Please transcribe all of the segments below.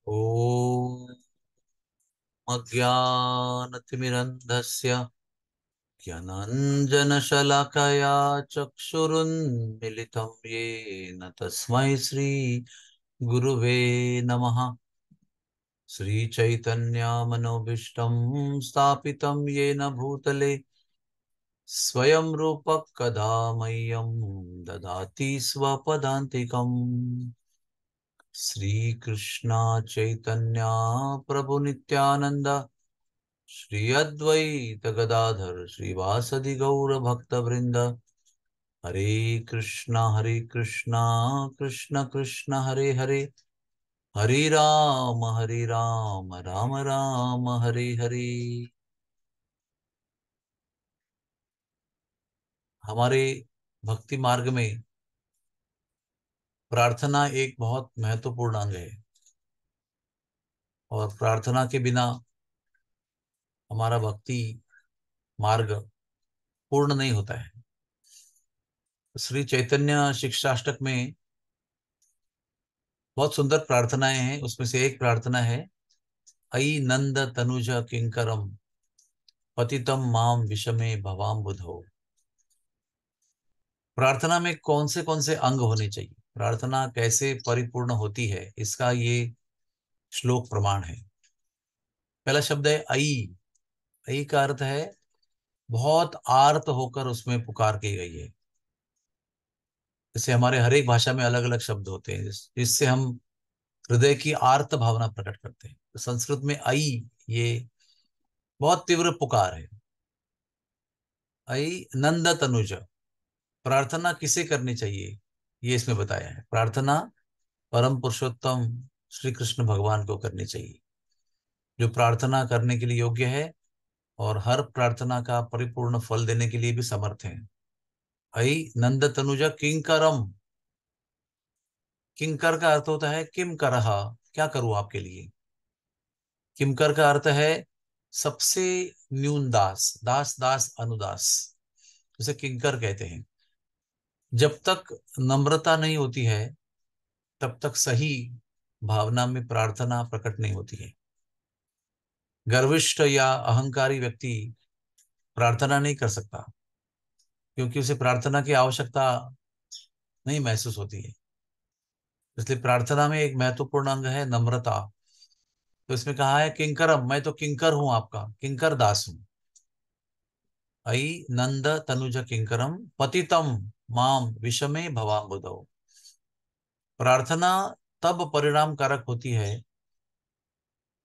ॐ अज्ञानतिमिरन्धस्य ज्ञानाञ्जनशलाकया चक्षुरुन्मिलितं येन तस्मै श्रीगुरुवे नमः। श्रीचैतन्यमनोभीष्टं स्थापितं येन भूतले स्वयं रूपः कदा मह्यं ददाति स्वपदान्तिकम्। श्रीकृष्ण चैतन्य प्रभु नित्यानंद श्री अद्वैत गदाधर श्रीवासदि गौर भक्त वृंद। हरे कृष्णा कृष्ण कृष्ण हरे हरे, हरे राम राम राम हरे हरे। हमारे भक्ति मार्ग में प्रार्थना एक बहुत महत्वपूर्ण अंग है और प्रार्थना के बिना हमारा भक्ति मार्ग पूर्ण नहीं होता है। श्री चैतन्य शिक्षाष्टक में बहुत सुंदर प्रार्थनाएं हैं। उसमें से एक प्रार्थना है, अयि नंद तनुज किंकरम पतितम माम विषमे भवाम बुधो। प्रार्थना में कौन से अंग होने चाहिए, प्रार्थना कैसे परिपूर्ण होती है, इसका ये श्लोक प्रमाण है। पहला शब्द है अयि। अयि का अर्थ है बहुत आर्त होकर उसमें पुकार की गई है। जैसे हमारे हर एक भाषा में अलग अलग शब्द होते हैं जिससे हम हृदय की आर्त भावना प्रकट करते हैं। तो संस्कृत में अयि ये बहुत तीव्र पुकार है। अयि नंद तनुज, प्रार्थना किसे करनी चाहिए ये इसमें बताया है। प्रार्थना परम पुरुषोत्तम श्री कृष्ण भगवान को करनी चाहिए, जो प्रार्थना करने के लिए योग्य है और हर प्रार्थना का परिपूर्ण फल देने के लिए भी समर्थ है। अयि नंद तनुज किंकरम। किंकर का अर्थ होता है किम करहा, क्या करूं आपके लिए। किमकर का अर्थ है सबसे न्यून दास, दास दास अनुदास, उसे किंकर कहते हैं। जब तक नम्रता नहीं होती है तब तक सही भावना में प्रार्थना प्रकट नहीं होती है। गर्विष्ठ या अहंकारी व्यक्ति प्रार्थना नहीं कर सकता क्योंकि उसे प्रार्थना की आवश्यकता नहीं महसूस होती है। इसलिए प्रार्थना में एक महत्वपूर्ण अंग है नम्रता। तो इसमें कहा है किंकरम, मैं तो किंकर हूं, आपका किंकर दास हूं। अयि नंद तनुज किंकरम पतितम माम विषमे भवाम्बुधौ। प्रार्थना तब परिणाम कारक होती है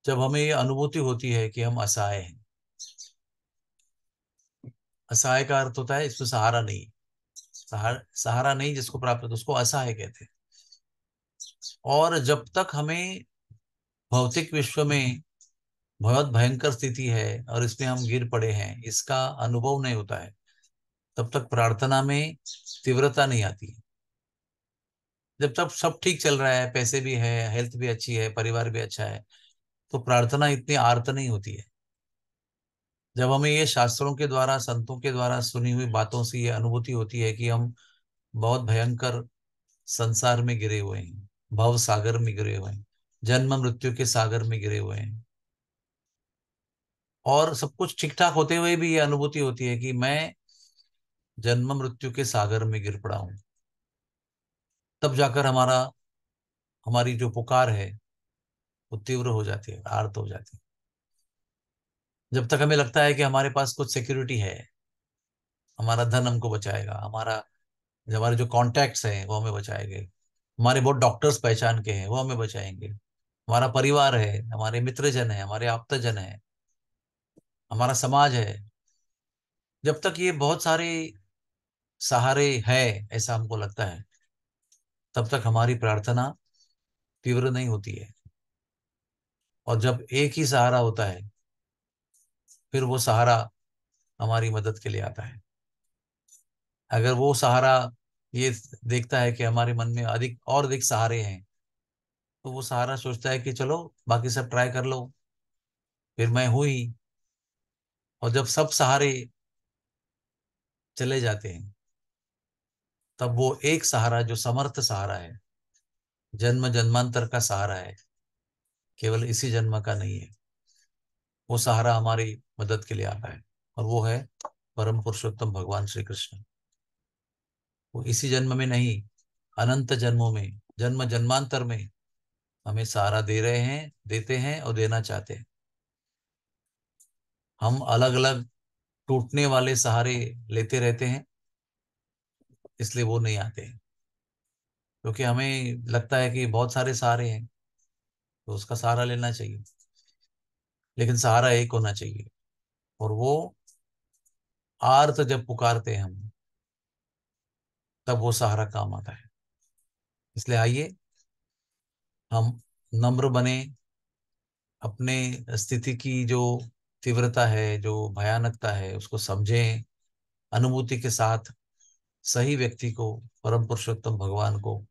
जब हमें ये अनुभूति होती है कि हम असहाय हैं। असहाय का अर्थ होता है इसमें सहारा नहीं। सहारा नहीं जिसको प्राप्त होता है उसको असहाय कहते हैं। और जब तक हमें भौतिक विश्व में बहुत भयंकर स्थिति है और इसमें हम गिर पड़े हैं, इसका अनुभव नहीं होता है, तब तक प्रार्थना में तीव्रता नहीं आती। जब तक सब ठीक चल रहा है, पैसे भी है, हेल्थ भी अच्छी है, परिवार भी अच्छा है, तो प्रार्थना इतनी आर्त नहीं होती है। जब हमें ये शास्त्रों के द्वारा, संतों के द्वारा सुनी हुई बातों से ये अनुभूति होती है कि हम बहुत भयंकर संसार में गिरे हुए हैं, भव सागर में गिरे हुए हैं, जन्म मृत्यु के सागर में गिरे हुए हैं, और सब कुछ ठीक ठाक होते हुए भी ये अनुभूति होती है कि मैं जन्म मृत्यु के सागर में गिर पड़ा हूं, तब जाकर हमारी जो पुकार है वो तीव्र हो जाती है, आर्त हो जाती है। जब तक हमें लगता है कि हमारे पास कुछ सिक्योरिटी है, हमारा धन हमको बचाएगा, हमारे जो कॉन्टैक्ट्स हैं वो हमें बचाएंगे, हमारे बहुत डॉक्टर्स पहचान के हैं वो हमें बचाएंगे, हमारा परिवार है, हमारे मित्रजन है, हमारे आप्तजन है, हमारा समाज है, जब तक ये बहुत सारे सहारे है ऐसा हमको लगता है, तब तक हमारी प्रार्थना तीव्र नहीं होती है। और जब एक ही सहारा होता है फिर वो सहारा हमारी मदद के लिए आता है। अगर वो सहारा ये देखता है कि हमारे मन में अधिक सहारे हैं, तो वो सहारा सोचता है कि चलो बाकी सब ट्राई कर लो, फिर मैं हूं ही। और जब सब सहारे चले जाते हैं तब वो एक सहारा जो समर्थ सहारा है, जन्म जन्मांतर का सहारा है, केवल इसी जन्म का नहीं है, वो सहारा हमारी मदद के लिए आता है, और वो है परम पुरुषोत्तम भगवान श्री कृष्ण। वो इसी जन्म में नहीं, अनंत जन्मों में, जन्म जन्मांतर में हमें सहारा दे रहे हैं, देते हैं और देना चाहते हैं। हम अलग अलग टूटने वाले सहारे लेते रहते हैं, इसलिए वो नहीं आते हैं। क्योंकि हमें लगता है कि बहुत सारे सहारे हैं, तो उसका सहारा लेना चाहिए, लेकिन सहारा एक होना चाहिए, और वो आर्त जब पुकारते हैं हम, तब वो सहारा काम आता है। इसलिए आइए हम नम्र बने, अपने स्थिति की जो तीव्रता है, जो भयानकता है, उसको समझें, अनुभूति के साथ सही व्यक्ति को, परम पुरुषोत्तम भगवान को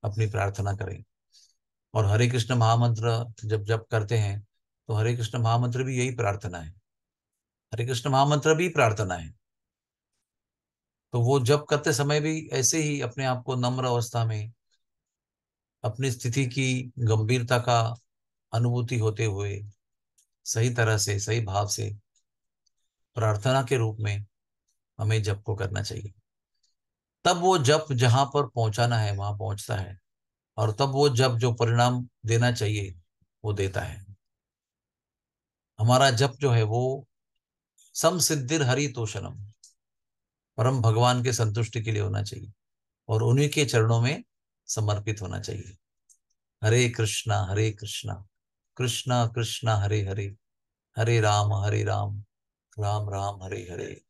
अपनी प्रार्थना करें। और हरे कृष्ण महामंत्र जब जप करते हैं, तो हरे कृष्ण महामंत्र भी यही प्रार्थना है, हरे कृष्ण महामंत्र भी प्रार्थना है। तो वो जप करते समय भी ऐसे ही अपने आप को नम्र अवस्था में, अपनी स्थिति की गंभीरता का अनुभूति होते हुए, सही तरह से, सही भाव से, प्रार्थना के रूप में हमें जप को करना चाहिए। तब वो जप जहां पर पहुंचाना है वहां पहुंचता है, और तब वो जप जो परिणाम देना चाहिए वो देता है। हमारा जप जो है वो सम सिद्धिर हरि तोषणम, परम भगवान के संतुष्टि के लिए होना चाहिए, और उन्हीं के चरणों में समर्पित होना चाहिए। हरे कृष्णा कृष्णा कृष्णा हरे हरे, हरे राम राम राम हरे हरे।